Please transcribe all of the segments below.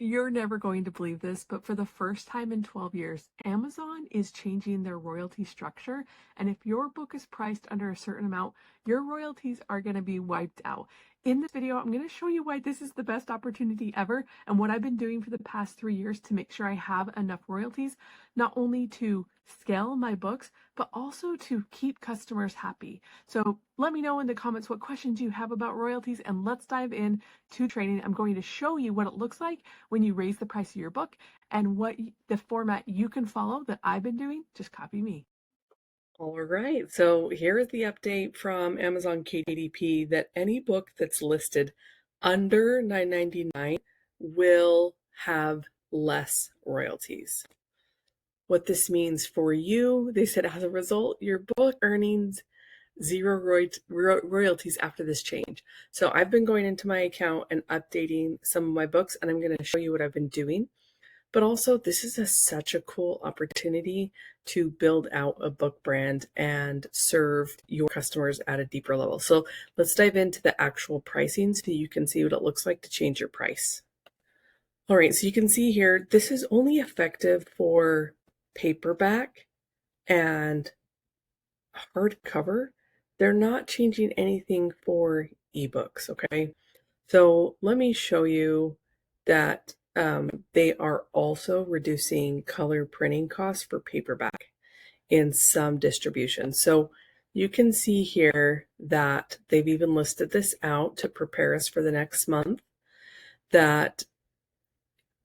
You're never going to believe this, but for the first time in 12 years, Amazon is changing their royalty structure. And if your book is priced under a certain amount, your royalties are going to be wiped out. In this video, I'm going to show you why this is the best opportunity ever and what I've been doing for the past 3 years to make sure I have enough royalties, not only to scale my books, but also to keep customers happy. So let me know in the comments what questions you have about royalties, and let's dive in to training. I'm going to show you what it looks like when you raise the price of your book and what the format you can follow that I've been doing. Just copy me. All right, so here is the update from Amazon KDP that any book that's listed under $9.99 will have less royalties. What this means for you, they said as a result, your book earnings zero royalties after this change. So I've been going into my account and updating some of my books, and I'm going to show you what I've been doing. But also, this is such a cool opportunity to build out a book brand and serve your customers at a deeper level. So let's dive into the actual pricing so you can see what it looks like to change your price. All right, so you can see here, this is only effective for paperback and hardcover. They're not changing anything for ebooks, okay? So let me show you that they are also reducing color printing costs for paperback in some distributions. So you can see here that they've even listed this out to prepare us for the next month, that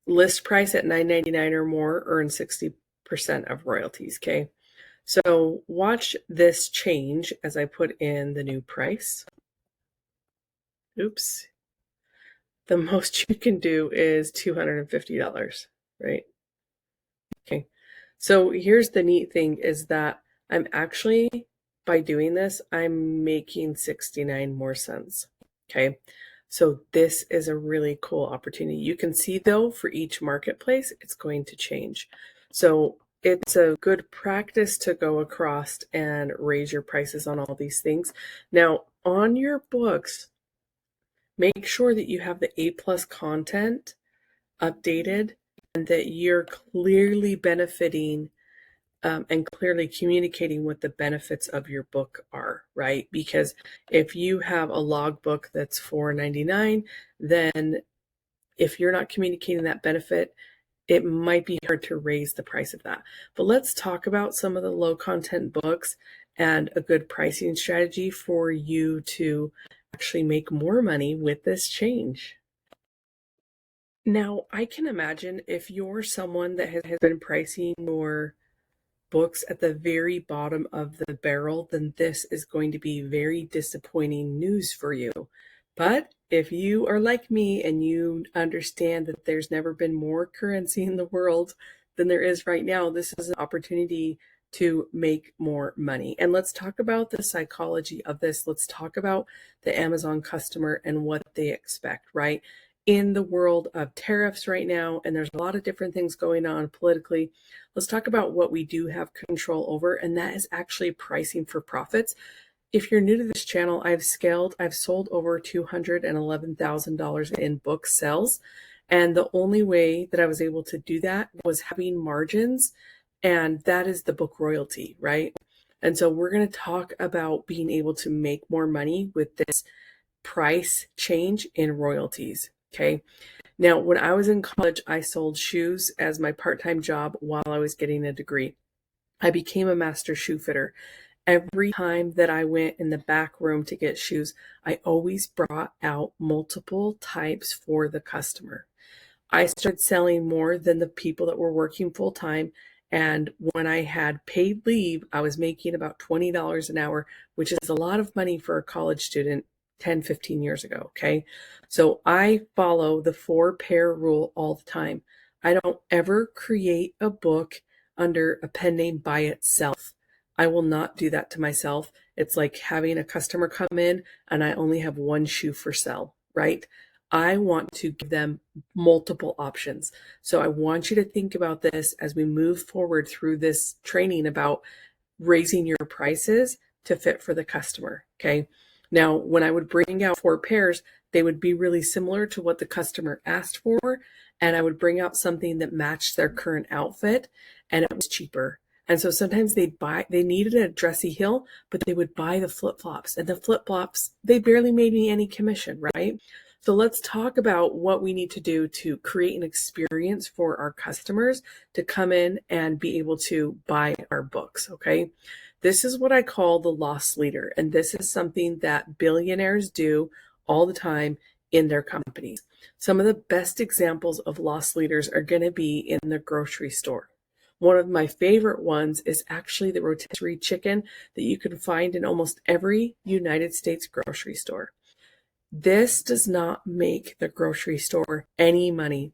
list price at $9.99 or more earn 60% of royalties, okay? So watch this change as I put in the new price. Oops. The most you can do is $250, right? Okay. So here's the neat thing is that I'm actually, by doing this, I'm making 69 more cents. Okay. So this is a really cool opportunity. You can see though, for each marketplace, it's going to change. So it's a good practice to go across and raise your prices on all these things. Now, on your books, make sure that you have the A+ content updated and that you're clearly benefiting and clearly communicating what the benefits of your book are, right? Because if you have a logbook that's $4.99, then if you're not communicating that benefit, it might be hard to raise the price of that. But let's talk about some of the low content books and a good pricing strategy for you to actually make more money with this change. Now, I can imagine if you're someone that has been pricing your books at the very bottom of the barrel, then this is going to be very disappointing news for you. But if you are like me and you understand that there's never been more currency in the world than there is right now, this is an opportunity to make more money. And let's talk about the psychology of this. Let's talk about the Amazon customer and what they expect, right? In the world of tariffs right now, and there's a lot of different things going on politically, let's talk about what we do have control over, and that is actually pricing for profits. If you're new to this channel, I've sold over $211,000 in book sales, and the only way that I was able to do that was having margins, and that is the book royalty, right? And so we're going to talk about being able to make more money with this price change in royalties. Okay. Now, when I was in college, I sold shoes as my part-time job while I was getting a degree. I became a master shoe fitter. Every time that I went in the back room to get shoes, I always brought out multiple types for the customer. I started selling more than the people that were working full-time. And when I had paid leave, I was making about $20 an hour, which is a lot of money for a college student 10, 15 years ago, okay? So I follow the 4-pair rule all the time. I don't ever create a book under a pen name by itself. I will not do that to myself. It's like having a customer come in and I only have one shoe for sale, right? I want to give them multiple options. So I want you to think about this as we move forward through this training about raising your prices to fit for the customer, okay? Now, when I would bring out 4 pairs, they would be really similar to what the customer asked for, and I would bring out something that matched their current outfit, and it was cheaper. And so sometimes they needed a dressy heel, but they would buy the flip-flops, and the flip-flops, they barely made me any commission, right? So let's talk about what we need to do to create an experience for our customers to come in and be able to buy our books, okay? This is what I call the loss leader, and this is something that billionaires do all the time in their companies. Some of the best examples of loss leaders are going to be in the grocery store. One of my favorite ones is actually the rotisserie chicken that you can find in almost every United States grocery store. This does not make the grocery store any money.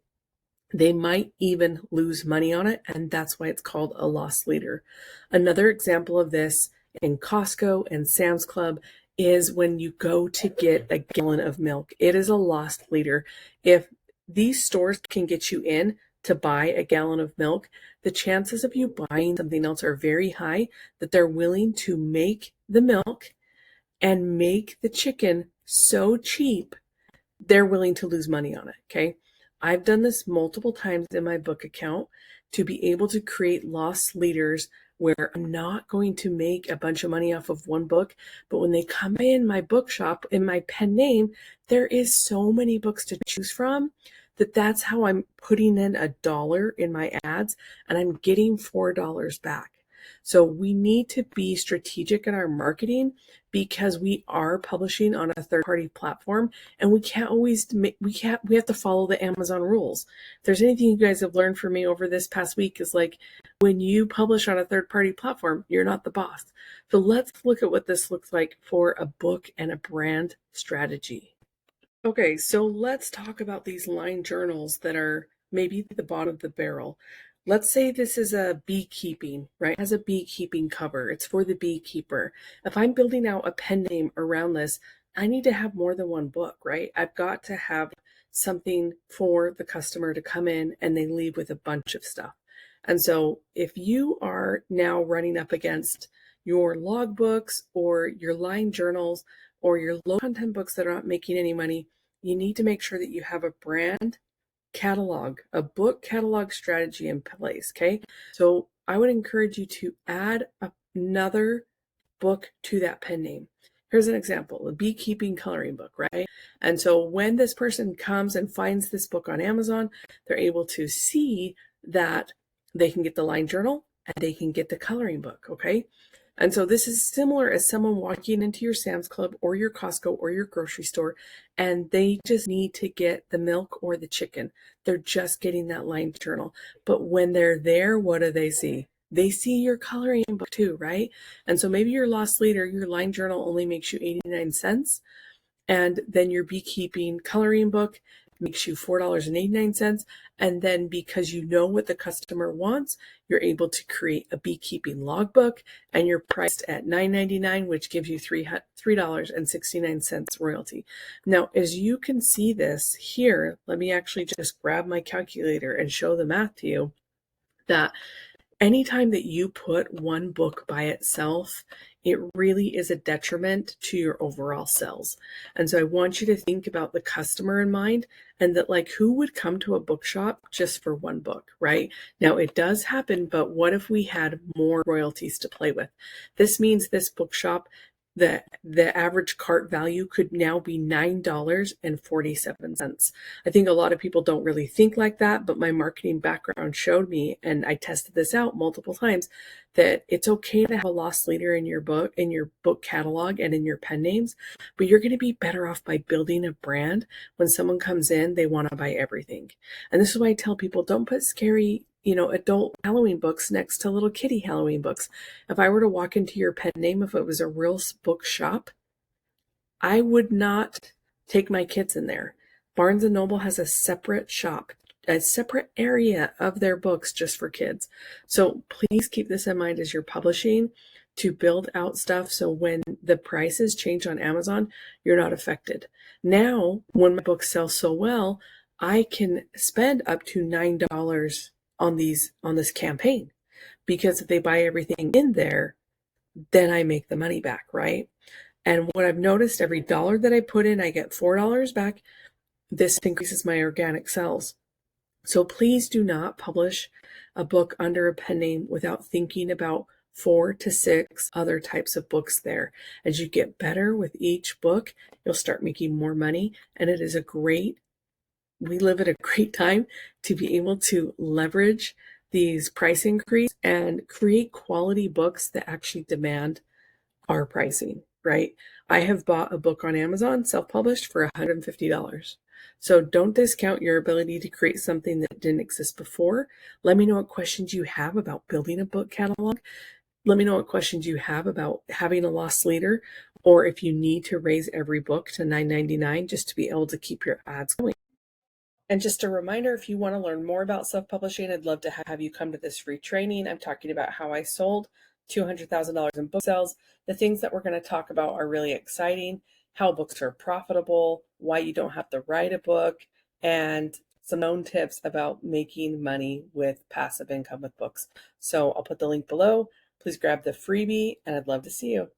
They might even lose money on it, and that's why it's called a loss leader. Another example of this in Costco and Sam's Club is when you go to get a gallon of milk. It is a loss leader. If these stores can get you in to buy a gallon of milk, the chances of you buying something else are very high that they're willing to make the milk and make the chicken so cheap they're willing to lose money on it, okay? I've done this multiple times in my book account to be able to create loss leaders where I'm not going to make a bunch of money off of one book, but when they come in my bookshop, in my pen name, there is so many books to choose from that's how I'm putting in $1 in my ads and I'm getting $4 back. So we need to be strategic in our marketing because we are publishing on a third-party platform and we have to follow the Amazon rules. If there's anything you guys have learned from me over this past week is like when you publish on a third-party platform, you're not the boss. So let's look at what this looks like for a book and a brand strategy. Okay, so let's talk about these line journals that are maybe at the bottom of the barrel. Let's say this is a beekeeping, right? It has a beekeeping cover. It's for the beekeeper. If I'm building out a pen name around this, I need to have more than one book, right? I've got to have something for the customer to come in and they leave with a bunch of stuff. And so if you are now running up against your logbooks or your line journals or your low content books that are not making any money, you need to make sure that you have a brand catalog, a book catalog strategy in place, okay? So I would encourage you to add another book to that pen name. Here's an example, a beekeeping coloring book, right? And so when this person comes and finds this book on Amazon, they're able to see that they can get the line journal and they can get the coloring book, okay? And so this is similar as someone walking into your Sam's Club or your Costco or your grocery store, and they just need to get the milk or the chicken. They're just getting that line journal. But when they're there, what do they see? They see your coloring book too, right? And so maybe your loss leader, your line journal only makes you 89 cents. And then your beekeeping coloring book makes you $4.89. And then because you know what the customer wants, you're able to create a beekeeping logbook and you're priced at $9.99, which gives you $3.69 royalty. Now, as you can see this here, let me actually just grab my calculator and show the math to you that anytime that you put one book by itself, it really is a detriment to your overall sales. And so I want you to think about the customer in mind and that like who would come to a bookshop just for one book, right? Now it does happen, but what if we had more royalties to play with? This means this bookshop, the average cart value could now be $9.47. I think a lot of people don't really think like that, but my marketing background showed me, and I tested this out multiple times, that it's okay to have a loss leader in your book catalog and in your pen names, but you're going to be better off by building a brand. When someone comes in, they want to buy everything. And this is why I tell people, don't put scary adult Halloween books next to little kitty Halloween books. If I were to walk into your pen name, if it was a real book shop, I would not take my kids in there. Barnes & Noble has a separate shop, a separate area of their books just for kids. So please keep this in mind as you're publishing to build out stuff so when the prices change on Amazon, you're not affected. Now, when my books sell so well, I can spend up to $9 on this campaign, because if they buy everything in there, then I make the money back, right? And what I've noticed, every dollar that I put in, I get $4 back. This increases my organic sales. So please do not publish a book under a pen name without thinking about 4 to 6 other types of books there. As you get better with each book, you'll start making more money. And it is we live at a great time to be able to leverage these price increase and create quality books that actually demand our pricing, right? I have bought a book on Amazon, self-published, for $150. So don't discount your ability to create something that didn't exist before. Let me know what questions you have about building a book catalog. Let me know what questions you have about having a loss leader, or if you need to raise every book to $9.99 just to be able to keep your ads going. And just a reminder, if you want to learn more about self-publishing, I'd love to have you come to this free training. I'm talking about how I sold $200,000 in book sales. The things that we're going to talk about are really exciting, how books are profitable, why you don't have to write a book, and some known tips about making money with passive income with books. So I'll put the link below. Please grab the freebie, and I'd love to see you.